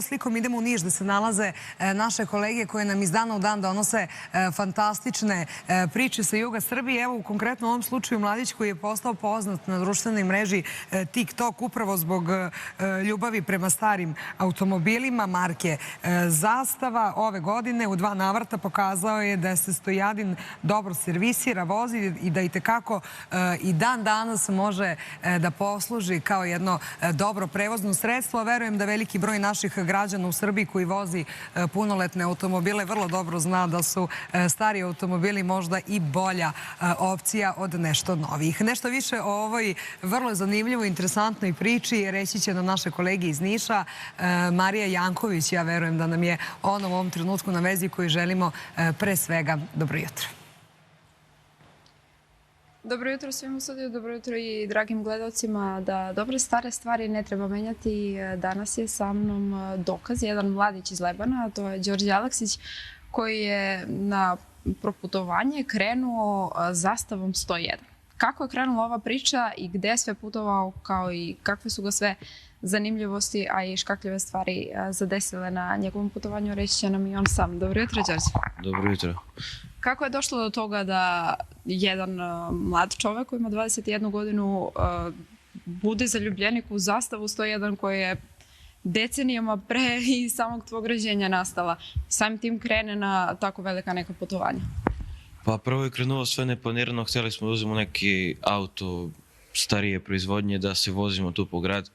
slikom idemo u Niš da se nalaze naše kolege koje nam iz dana u dan donose fantastične priče sa juga Srbije. Evo, konkretno u ovom slučaju mladić koji je postao poznat na društvenoj mreži TikTok upravo zbog ljubavi prema starim automobilima marke Zastava. Ove godine u 2 navrata pokazao je da se Stojadin dobro servisira, vozi i da itekako i dan danas može da posluži kao jedno dobro prevozno sredstvo. Verujem da veliki broj naših građana u Srbiji koji vozi punoletne automobile vrlo dobro zna da su stari automobili možda i bolja opcija od nešto novih. Nešto više o ovoj vrlo zanimljivoj, interesantnoj priči reći će nam naše kolege iz Niša. Marija Janković, ja verujem da nam je ona u ovom trenutku na vezi koju želimo pre svega. Dobro jutro. Dobro jutro svim u studiju, dobro jutro i dragim gledalcima da dobre stare stvari ne treba menjati. Danas je sa mnom dokaz, jedan mladić iz Lebana, a to je Đorđe Aleksić, koji je na proputovanje krenuo Zastavom 101. Kako je krenula ova priča i gde je sve putovao, kao i kakve su ga sve zanimljivosti, a i škakljive stvari zadesile na njegovom putovanju, reći će nam i on sam. Dobro jutro, Đorđe. Dobro jutro. Kako je došlo do toga da jedan mlad čovek koji ima 21 godinu bude zaljubljenik u Zastavu 101 koji je decenijama pre i samog tvog rođenja nastala, samim tim krene na tako velika neka putovanja? Pa prvo je krenulo sve neplanirano, htjeli smo da uzmemo neki auto starije proizvodnje da se vozimo tu po grad.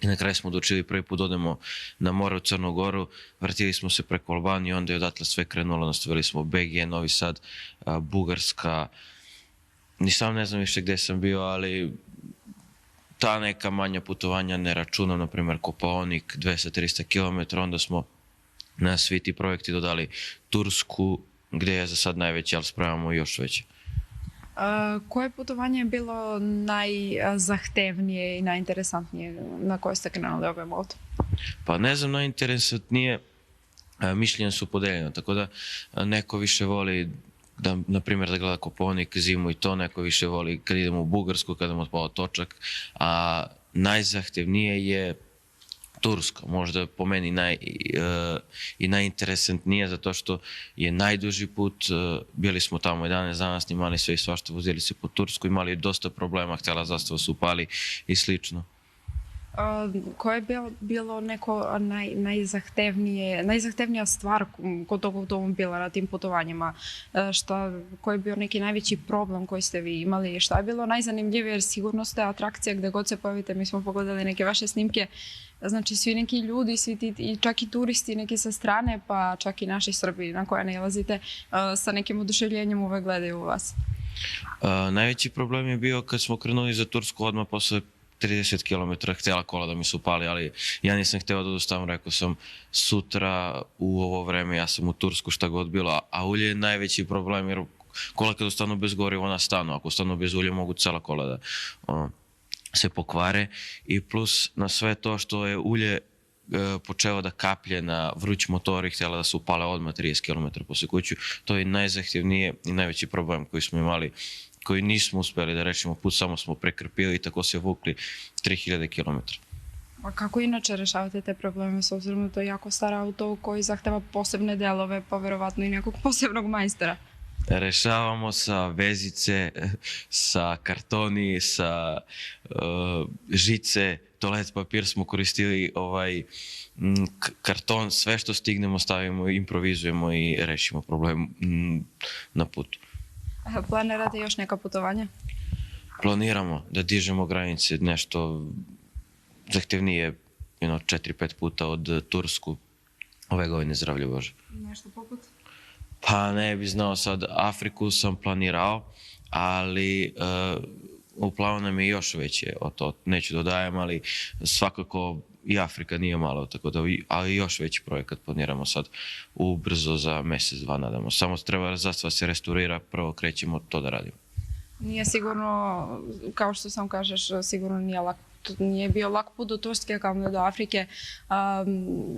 I na kraju smo odlučili prvi put odemo na more u Crnu Goru, vrtili smo se preko Albanije, onda je odatle sve krenulo, nastavili smo BG, Novi Sad, Bugarska, ni sam ne znam više gdje sam bio, ali ta neka manja putovanja ne računam, na primjer Kopaonik, 200-300 km, onda smo na svi ti projekti dodali Tursku, gdje je za sad najveće, ali spremamo još veće. Koje putovanje je bilo najzahtevnije i najinteresantnije na koje ste krenuli ovim autom? Pa ne znam, najinteresantnije mišljenja su podeljena, tako da neko više voli da, na primjer, da gleda Kopaonik, zimu i to, neko više voli kad idemo u Bugarsku, kad idemo od Točak, a najzahtevnije je Turska, možda po meni i najinteresantnije zato što je najduži put, bili smo tamo 11 dana, snimali sve i svašta, vozili se po Tursku, imali dosta problema, htjela Zastava se upali i slično. Koje je bilo neko najzahtevnija stvar kod tog automobila na tim putovanjima? Koji je bio neki najveći problem koji ste vi imali? Šta je bilo najzanimljivije, jer sigurno ste atrakcija gde god se pojavite. Mi smo pogledali neke vaše snimke, znači svi neki ljudi, i čak i turisti neki sa strane, pa čak i naši Srbi na koje nalazite, sa nekim oduševljenjem uvek gledaju u vas. Najveći problem je bio kad smo krenuli za Tursku odmah posle 30 km, htjela kola da mi se upali, ali ja nisam htio da odustavam, rekao sam sutra u ovo vreme ja sam u Tursku šta god bilo, a ulje je najveći problem jer kola kad ostanu bez goriva ona stanu, ako ostanu bez ulja mogu cela kola da se pokvare i plus na sve to što je ulje počelo da kaplje na vruć motor i htjela da se upale odmah 30 km po sekuću, to je najzahtjevnije i najveći problem koji smo imali, koji nismo uspjeli da rešimo put, samo smo prekrpili i tako se vukli 3000 km. A kako inače rešavate te probleme, s obzirom da to je jako star auto koji zahteva posebne delove, pa verovatno i nekog posebnog majstora? Rešavamo sa vezice, sa kartoni, sa žice, toalet papir smo koristili, karton, sve što stignemo stavimo, improvizujemo i rešimo problem na putu. Planirate još neka putovanja? Planiramo da dižemo granice, nešto zahtevnije, 4-5 puta od Tursku, ove godine, zdravlje Bože. Nešto poput? Pa ne bi znao sad, Afriku sam planirao, ali u planu nam je još veće, to neću dodajem, ali svakako i Afrika nije malo, tako da, ali još veći projekat planiramo sad ubrzo za mjesec, 2 nadamo. Samo treba Zastava se restaurira, prvo krećemo to da radimo. Nije sigurno, kao što sam kažeš, sigurno nije bio lak put do Turske kao do Afrike.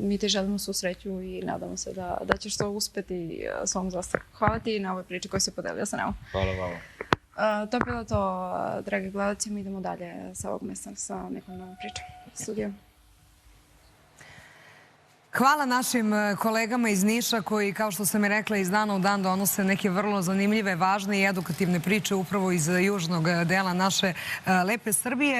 Mi ti želimo svu sreću i nadamo se da ćeš to uspeti svom Zastavom. Hvala ti na ovoj priči koju se podelio sa nama. Hvala vama. To je bilo to, dragi gledalci, mi idemo dalje sa ovog mesta sa nekom novom pričom. Studio. Hvala našim kolegama iz Niša koji, kao što sam i rekla, iz dana u dan donose neke vrlo zanimljive, važne i edukativne priče upravo iz južnog dela naše lepe Srbije.